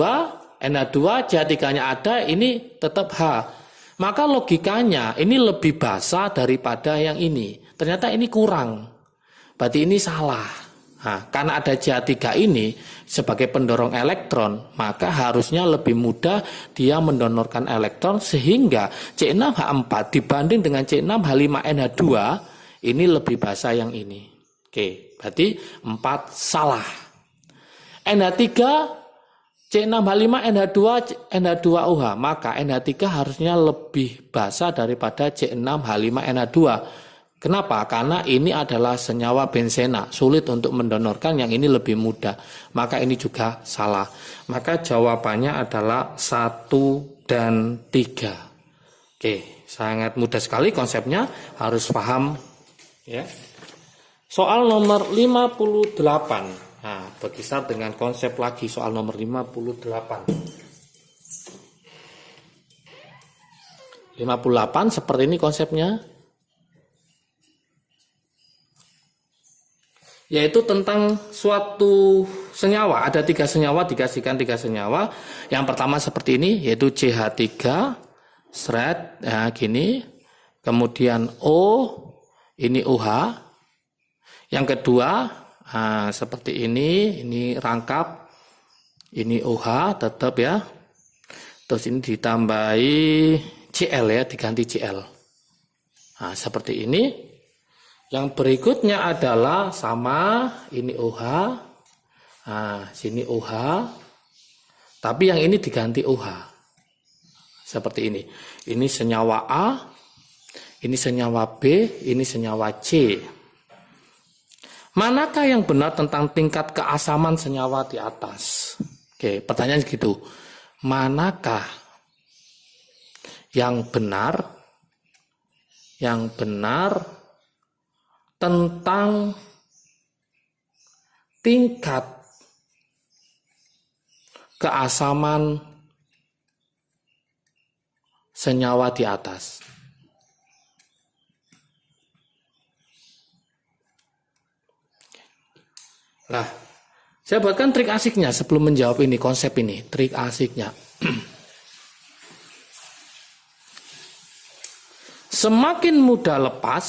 CH3-nya ada, ini tetap H. Maka logikanya ini lebih basa daripada yang ini. Ternyata ini kurang. Berarti ini salah. Nah, karena ada CH3 ini sebagai pendorong elektron, maka harusnya lebih mudah dia mendonorkan elektron sehingga C6H4 dibanding dengan C6H5NH2 ini lebih basa yang ini. Oke, berarti 4 salah. NH3 C6H5NH2 NH2OH, maka NH3 harusnya lebih basa daripada C6H5NH2. Kenapa? Karena ini adalah senyawa benzena, sulit untuk mendonorkan, yang ini lebih mudah. Maka ini juga salah. Maka jawabannya adalah 1 dan 3. Oke, sangat mudah sekali konsepnya, harus paham ya. Soal nomor 58. Nah, berkisar dengan konsep lagi soal nomor 58. 58 seperti ini konsepnya. Yaitu tentang suatu senyawa. Ada 3 senyawa, dikasihkan 3 senyawa. Yang pertama seperti ini, yaitu CH3, seret, ya gini. Kemudian O, ini OH. Yang kedua, Nah, seperti ini rangkap, ini OH tetap ya. Terus ini ditambahi Cl ya, diganti Cl. Nah, seperti ini. Yang berikutnya adalah sama, ini OH. Nah, sini OH. Tapi yang ini diganti OH. Seperti ini. Ini senyawa A, ini senyawa B, ini senyawa C. Manakah yang benar tentang tingkat keasaman senyawa di atas? Oke, pertanyaan gitu. Manakah yang benar tentang tingkat keasaman senyawa di atas? Nah, saya buatkan trik asiknya sebelum menjawab ini, konsep ini, trik asiknya. Semakin mudah lepas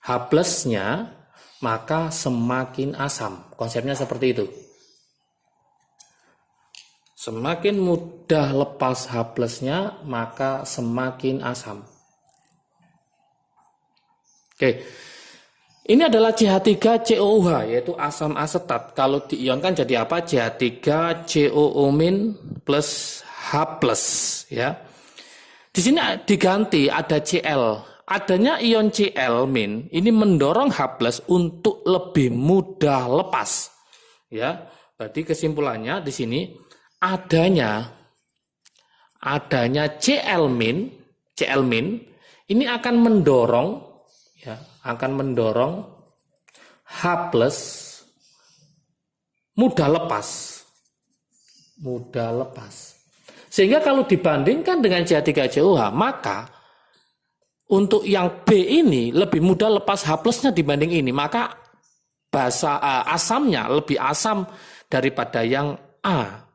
H plusnya, maka semakin asam. Konsepnya seperti itu. Semakin mudah lepas H plusnya, maka semakin asam. Oke, ini adalah CH3COOH, yaitu asam asetat. Kalau diionkan jadi apa? CH3COO- plus H plus, ya. Di sini diganti ada Cl. Adanya ion Cl- ini mendorong H plus untuk lebih mudah lepas, ya. Berarti kesimpulannya di sini adanya Cl- ini akan mendorong, ya, H plus mudah lepas. Sehingga kalau dibandingkan dengan CH3COH, maka untuk yang B ini lebih mudah lepas H plusnya dibanding ini, maka asamnya lebih asam daripada yang A.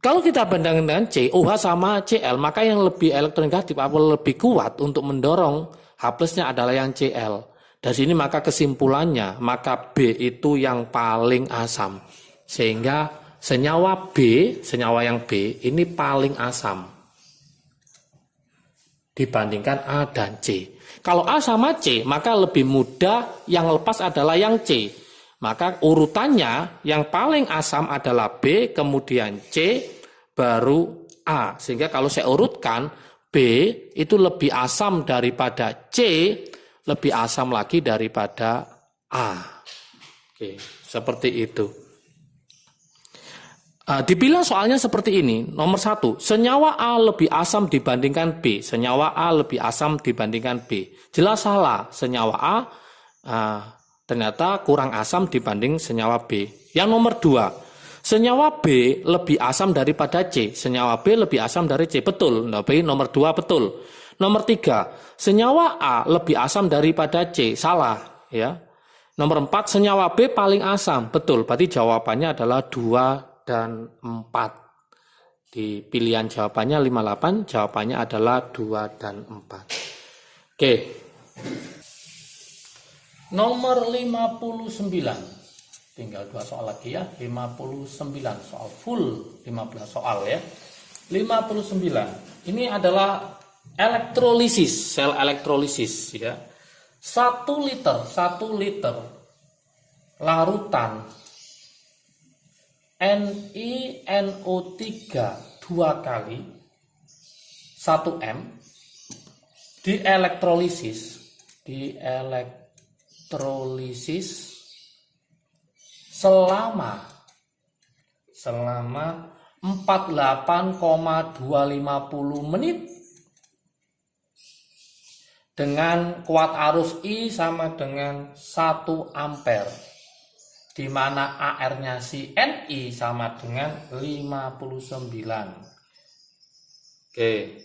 Kalau kita bandingkan dengan C, OH sama Cl, maka yang lebih elektronegatif atau lebih kuat untuk mendorong H plusnya adalah yang Cl. Dari sini maka kesimpulannya, maka B itu yang paling asam. Sehingga senyawa yang B ini paling asam dibandingkan A dan C. Kalau A sama C, maka lebih mudah yang lepas adalah yang C. Maka urutannya yang paling asam adalah B, kemudian C, baru A. Sehingga kalau saya urutkan, B itu lebih asam daripada C, lebih asam lagi daripada A. Oke, seperti itu. Dibilang soalnya seperti ini. Nomor 1, senyawa A lebih asam dibandingkan B. Senyawa A lebih asam dibandingkan B. Jelas salah. Senyawa A ternyata kurang asam dibanding senyawa B. Yang nomor 2, senyawa B lebih asam daripada C. Senyawa B lebih asam dari C. Betul. Nomor 2 betul. Nomor 3, senyawa A lebih asam daripada C. Salah, ya. Nomor 4, senyawa B paling asam. Betul. Berarti jawabannya adalah 2 dan 4. Di pilihan jawabannya 58, jawabannya adalah 2 dan 4. Oke. Nomor 59. Tinggal 2 soal lagi ya. 59 soal full 15 soal ya. 59. Ini adalah elektrolisis, sel elektrolisis ya. 1 liter larutan NiNO3 2 kali 1 M dielektrolisis selama 48,250 menit dengan kuat arus I sama dengan 1 ampere, di mana AR-nya si Ni sama dengan 59. Oke,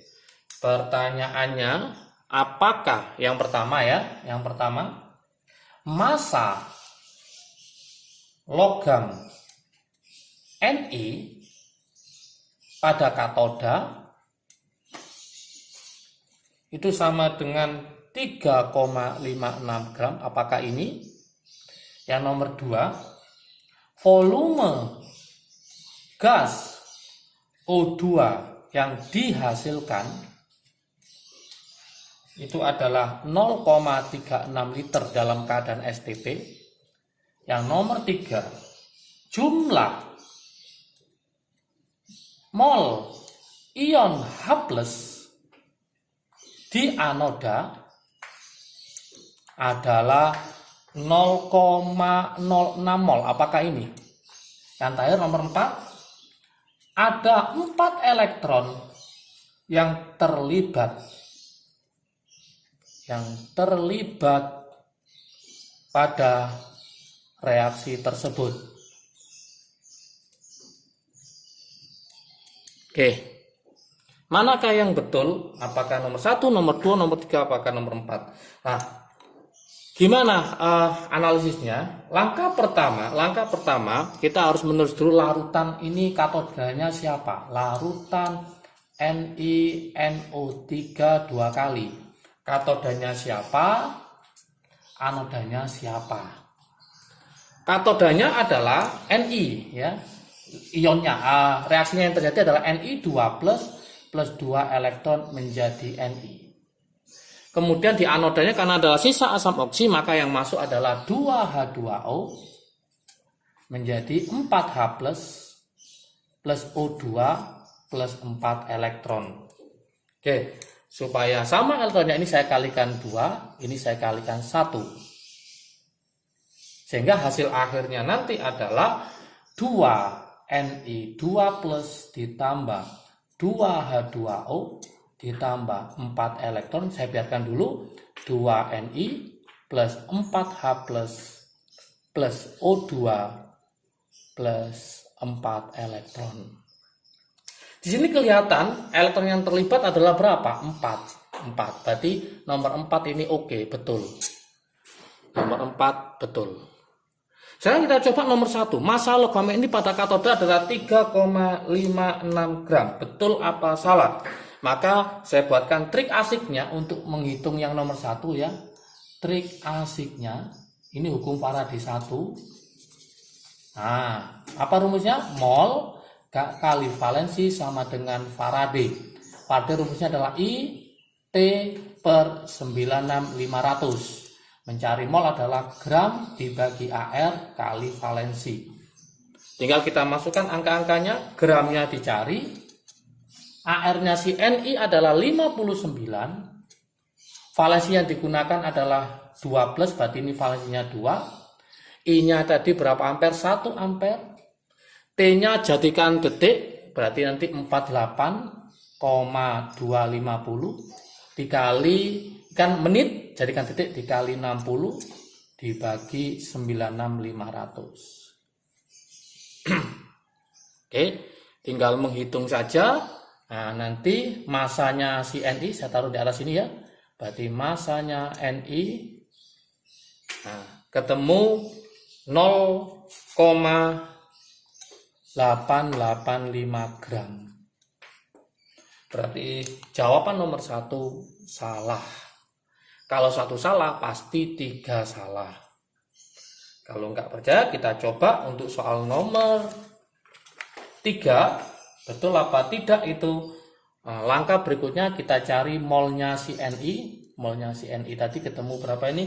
pertanyaannya, apakah yang pertama ya? Yang pertama, massa logam Ni pada katoda itu sama dengan 3,56 gram. Apakah ini? Yang nomor 2, volume gas O2 yang dihasilkan itu adalah 0,36 liter dalam keadaan STP. Yang nomor 3, jumlah mol ion H+ di anoda adalah 0,06 mol. Apakah ini? Yang terakhir nomor 4, ada 4 elektron yang terlibat pada reaksi tersebut. Oke. Manakah yang betul? Apakah nomor 1, nomor 2, nomor 3, apakah nomor 4? Nah, gimana analisisnya? Langkah pertama kita harus menulis dulu larutan ini katodanya siapa? Larutan NiNO3 2 kali. Katodanya siapa? Anodanya siapa? Katodanya adalah Ni, ya. Ionnya, reaksinya yang terjadi adalah Ni2+ plus 2 elektron menjadi Ni. Kemudian di anodanya karena adalah sisa asam oksi, maka yang masuk adalah 2H2O menjadi 4H+ plus O2 plus 4 elektron. Oke, supaya sama elektronnya ini saya kalikan 2, ini saya kalikan 1. Sehingga hasil akhirnya nanti adalah 2Ni2+ ditambah 2H2O ditambah 4 elektron. Saya biarkan dulu 2Ni plus 4H plus O2 plus 4 elektron. Di sini kelihatan elektron yang terlibat adalah berapa? 4. Berarti nomor 4 ini oke, betul. Nomor 4 betul. Sekarang kita coba nomor 1. Massa logam ini pada katoda adalah 3,56 gram. Betul apa salah? Maka saya buatkan trik asiknya untuk menghitung yang nomor 1 ya. Trik asiknya, ini hukum Faraday 1. Nah, apa rumusnya? Mol kali valensi sama dengan Faraday. Faraday rumusnya adalah I T per 96500. Mencari mol adalah gram dibagi AR kali valensi. Tinggal kita masukkan angka-angkanya, gramnya dicari, AR-nya si Ni adalah 59, valensi yang digunakan adalah 2+, berarti ini valensinya 2, I-nya tadi berapa ampere? 1 ampere, T-nya jadikan detik, berarti nanti 48,250 dikali kan menit, jadikan detik dikali 60 dibagi 96500. Oke, tinggal menghitung saja. Nah, nanti masanya si Ni saya taruh di atas sini ya. Berarti masanya Ni ketemu 0,885 gram. Berarti jawaban nomor 1 salah. Kalau 1 salah, pasti 3 salah. Kalau nggak percaya, kita coba untuk soal nomor 3. Betul apa tidak itu? Nah, langkah berikutnya kita cari molnya si Ni. Molnya si Ni tadi ketemu berapa ini?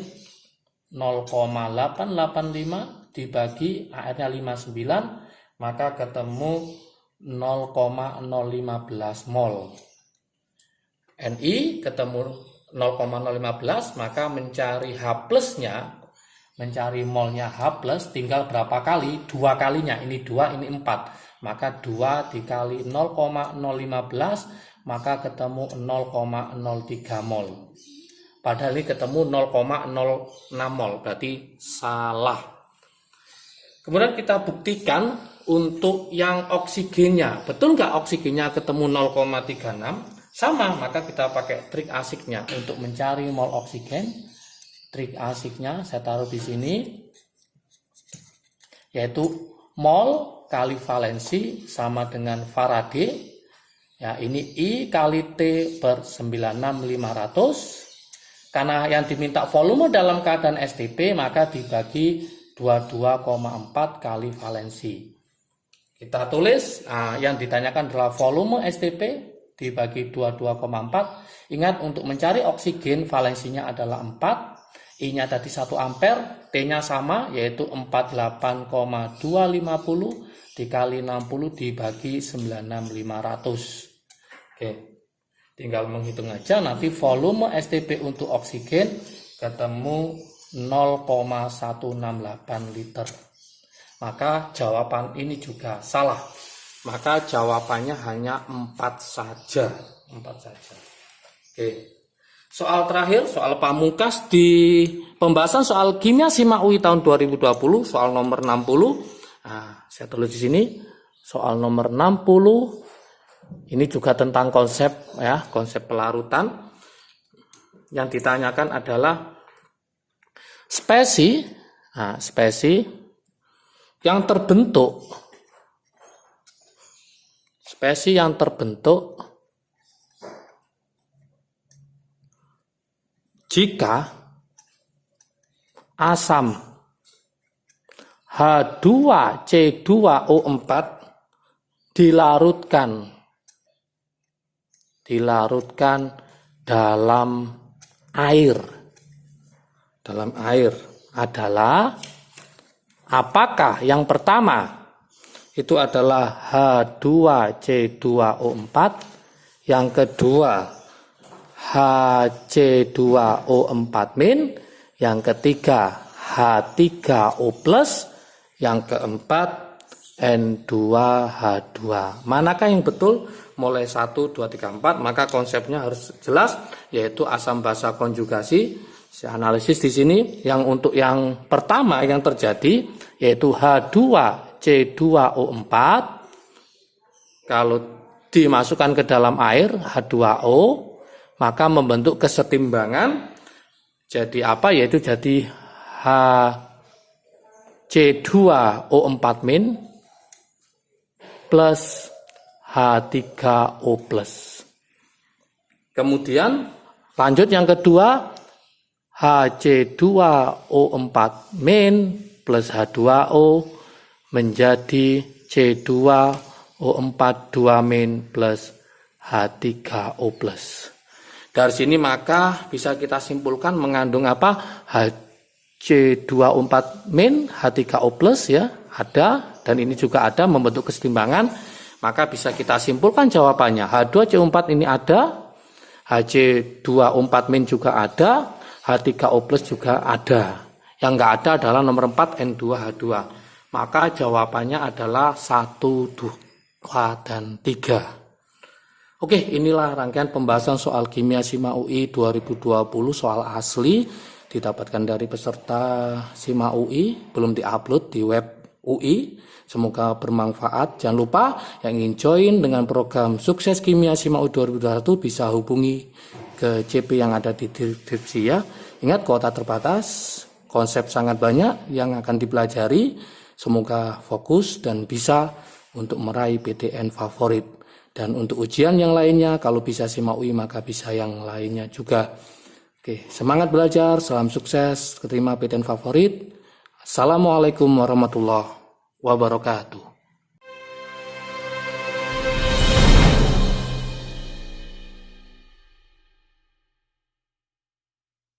0,885 dibagi AR-nya 59, maka ketemu 0,015 mol. Ni ketemu 0,015, maka mencari H+-nya, mencari molnya H+, tinggal berapa kali? 2 kalinya, ini 2, ini 4. Maka 2 dikali 0,015, maka ketemu 0,03 mol. Padahal ini ketemu 0,06 mol, berarti salah. Kemudian kita buktikan untuk yang oksigennya. Betul nggak oksigennya ketemu 0,36? Sama, maka kita pakai trik asiknya untuk mencari mol oksigen. Trik asiknya saya taruh di sini, yaitu mol kali valensi sama dengan Faraday, Ya, ini I kali T per 96500. Karena yang diminta volume dalam keadaan STP, maka dibagi 22,4 kali valensi. Kita tulis, yang ditanyakan adalah volume STP dibagi 22,4. Ingat, untuk mencari oksigen valensinya adalah 4. I-nya tadi 1 ampere, T-nya sama yaitu 48,250 dikali 60 dibagi 96500. Oke, tinggal menghitung aja, nanti volume STP untuk oksigen ketemu 0,168 liter. Maka jawaban ini juga salah. Maka jawabannya hanya 4 saja. 4 saja. Oke. Soal terakhir, soal pamungkas di pembahasan soal kimia SIMA UI tahun 2020, soal nomor 60. Nah, saya tulis di sini soal nomor 60. Ini juga tentang konsep ya, konsep pelarutan. Yang ditanyakan adalah spesi yang terbentuk jika asam H2C2O4 dilarutkan dalam air adalah, apakah yang pertama itu adalah H2C2O4, yang kedua HC2O4-, yang ketiga H3O+, yang keempat N2H2. Manakah yang betul? Mulai 1, 2, 3, 4, maka konsepnya harus jelas, yaitu asam basa konjugasi. Saya analisis di sini, yang untuk yang pertama yang terjadi yaitu H2C2O4, kalau dimasukkan ke dalam air H2O, maka membentuk kesetimbangan. Jadi apa? Yaitu jadi HC2O4- plus H3O+. Kemudian lanjut yang kedua, HC2O4- plus H2O menjadi C2O4 2- plus H3O+. Dari sini maka bisa kita simpulkan mengandung apa? HC2O4- H3O+ ya, ada, dan ini juga ada membentuk kesetimbangan. Maka bisa kita simpulkan jawabannya, H2C4 ini ada, HC2O4- juga ada, H3O+ juga ada. Yang enggak ada adalah nomor 4 N2H2. Maka jawabannya adalah 1, 2, dan 3. Oke, inilah rangkaian pembahasan soal kimia SIMA UI 2020, soal asli didapatkan dari peserta SIMA UI, belum diupload di web UI. Semoga bermanfaat. Jangan lupa yang ingin join dengan program Sukses Kimia SIMA UI 2021 bisa hubungi ke CP yang ada di deskripsi ya. Ingat, kuota terbatas, konsep sangat banyak yang akan dipelajari. Semoga fokus dan bisa untuk meraih PTN favorit. Dan untuk ujian yang lainnya, kalau bisa SIMA UI maka bisa yang lainnya juga. Oke, semangat belajar, salam sukses, keterima PTN favorit. Assalamualaikum warahmatullahi wabarakatuh.